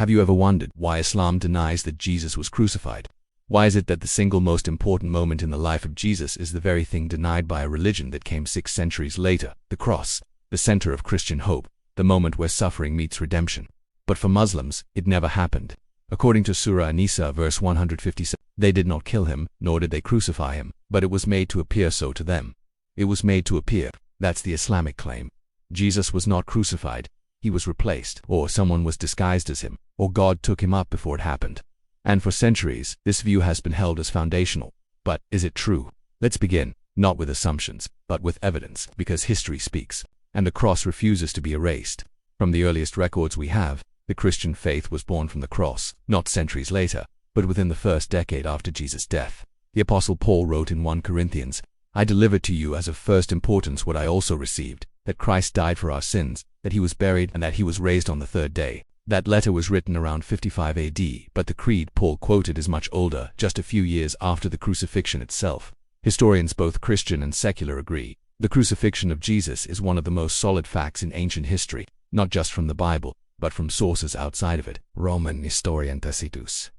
Have you ever wondered why Islam denies that Jesus was crucified? Why is it that the single most important moment in the life of Jesus is the very thing denied by a religion that came 6 centuries later, the cross, the center of Christian hope, the moment where suffering meets redemption? But for Muslims, it never happened. According to Surah An-Nisa verse 157, they did not kill him, nor did they crucify him, but it was made to appear so to them. It was made to appear. That's the Islamic claim. Jesus was not crucified. He was replaced, or someone was disguised as him, or God took him up before it happened. And for centuries, this view has been held as foundational. But is it true? Let's begin, not with assumptions, but with evidence, because history speaks, and the cross refuses to be erased. From the earliest records we have, the Christian faith was born from the cross, not centuries later, but within the first decade after Jesus' death. The Apostle Paul wrote in 1 Corinthians, "I delivered to you as of first importance what I also received, that Christ died for our sins, that he was buried, and that he was raised on the 3rd day." That letter was written around 55 AD, but the creed Paul quoted is much older, just a few years after the crucifixion itself. Historians, both Christian and secular, agree the crucifixion of Jesus is one of the most solid facts in ancient history, not just from the Bible, but from sources outside of it. Roman historian Tacitus,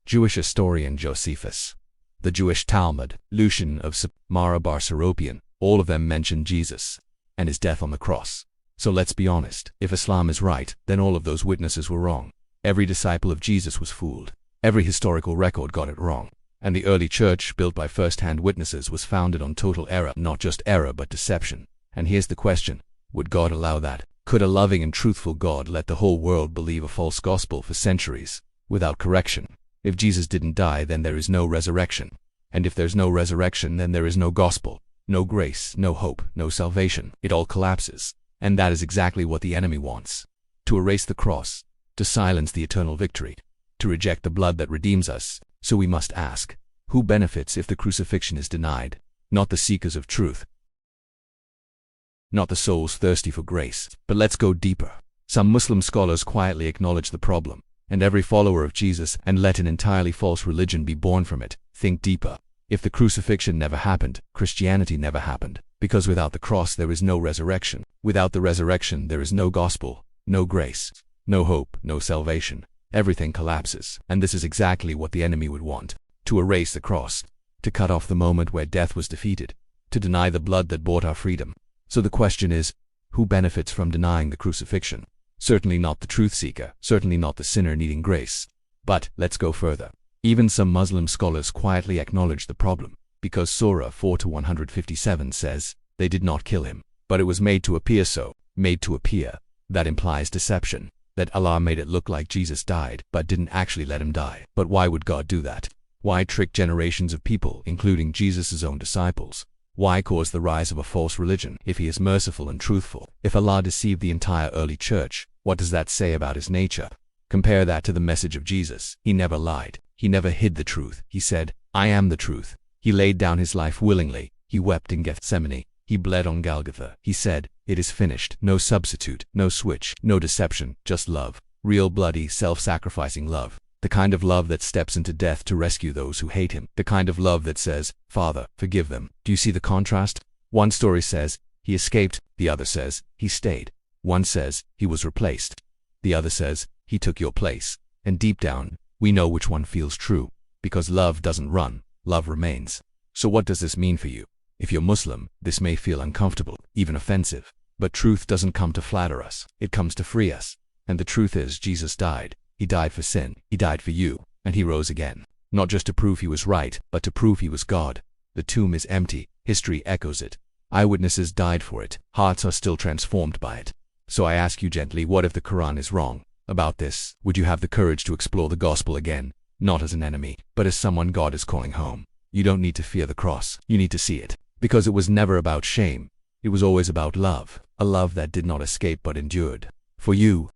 Jewish historian Josephus, the Jewish Talmud, Lucian of Mara bar Serapion, all of them mention Jesus and his death on the cross. So let's be honest, if Islam is right, then all of those witnesses were wrong. Every disciple of Jesus was fooled. Every historical record got it wrong. And the early church, built by first-hand witnesses, was founded on total error, not just error but deception. And here's the question, would God allow that? Could a loving and truthful God let the whole world believe a false gospel for centuries, without correction? If Jesus didn't die, then there is no resurrection. And if there's no resurrection, then there is no gospel, no grace, no hope, no salvation. It all collapses. And that is exactly what the enemy wants. To erase the cross, to silence the eternal victory, to reject the blood that redeems us. So we must ask, who benefits if the crucifixion is denied? Not the seekers of truth, not the souls thirsty for grace. But let's go deeper. Some Muslim scholars quietly acknowledge the problem, and every follower of Jesus, and let an entirely false religion be born from it. Think deeper. If the crucifixion never happened, Christianity never happened. Because without the cross there is no resurrection. Without the resurrection there is no gospel, no grace, no hope, no salvation. Everything collapses. And this is exactly what the enemy would want. To erase the cross. To cut off the moment where death was defeated. To deny the blood that bought our freedom. So the question is, who benefits from denying the crucifixion? Certainly not the truth seeker. Certainly not the sinner needing grace. But let's go further. Even some Muslim scholars quietly acknowledge the problem. Because Surah 4-157 says, they did not kill him, but it was made to appear so. Made to appear. That implies deception. That Allah made it look like Jesus died, but didn't actually let him die. But why would God do that? Why trick generations of people, including Jesus' own disciples? Why cause the rise of a false religion if he is merciful and truthful? If Allah deceived the entire early church, what does that say about his nature? Compare that to the message of Jesus. He never lied. He never hid the truth. He said, "I am the truth." He laid down his life willingly. He wept in Gethsemane. He bled on Golgotha. He said, "It is finished." No substitute, no switch, no deception, just love. Real bloody, self-sacrificing love. The kind of love that steps into death to rescue those who hate him. The kind of love that says, "Father, forgive them." Do you see the contrast? One story says, he escaped. The other says, he stayed. One says, he was replaced. The other says, he took your place. And deep down, we know which one feels true. Because love doesn't run. Love remains. So what does this mean for you? If you're Muslim, this may feel uncomfortable, even offensive. But truth doesn't come to flatter us. It comes to free us. And the truth is, Jesus died. He died for sin. He died for you. And he rose again. Not just to prove he was right, but to prove he was God. The tomb is empty. History echoes it. Eyewitnesses died for it. Hearts are still transformed by it. So I ask you gently, what if the Quran is wrong about this? Would you have the courage to explore the gospel again? Not as an enemy, but as someone God is calling home. You don't need to fear the cross. You need to see it. Because it was never about shame. It was always about love. A love that did not escape but endured. For you,